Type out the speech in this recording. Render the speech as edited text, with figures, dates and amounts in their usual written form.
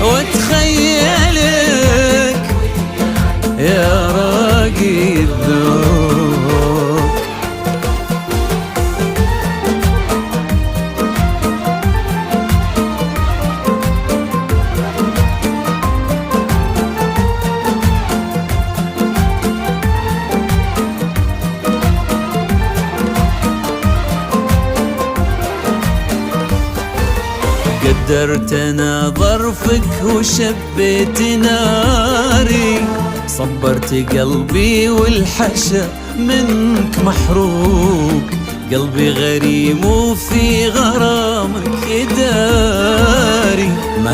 واتخيلك يا راقي الذوق. قدرت انا ظرفك وشبيت ناري، صبرت قلبي والحشا منك محروق، قلبي غريم وفي غرامك يداري. ما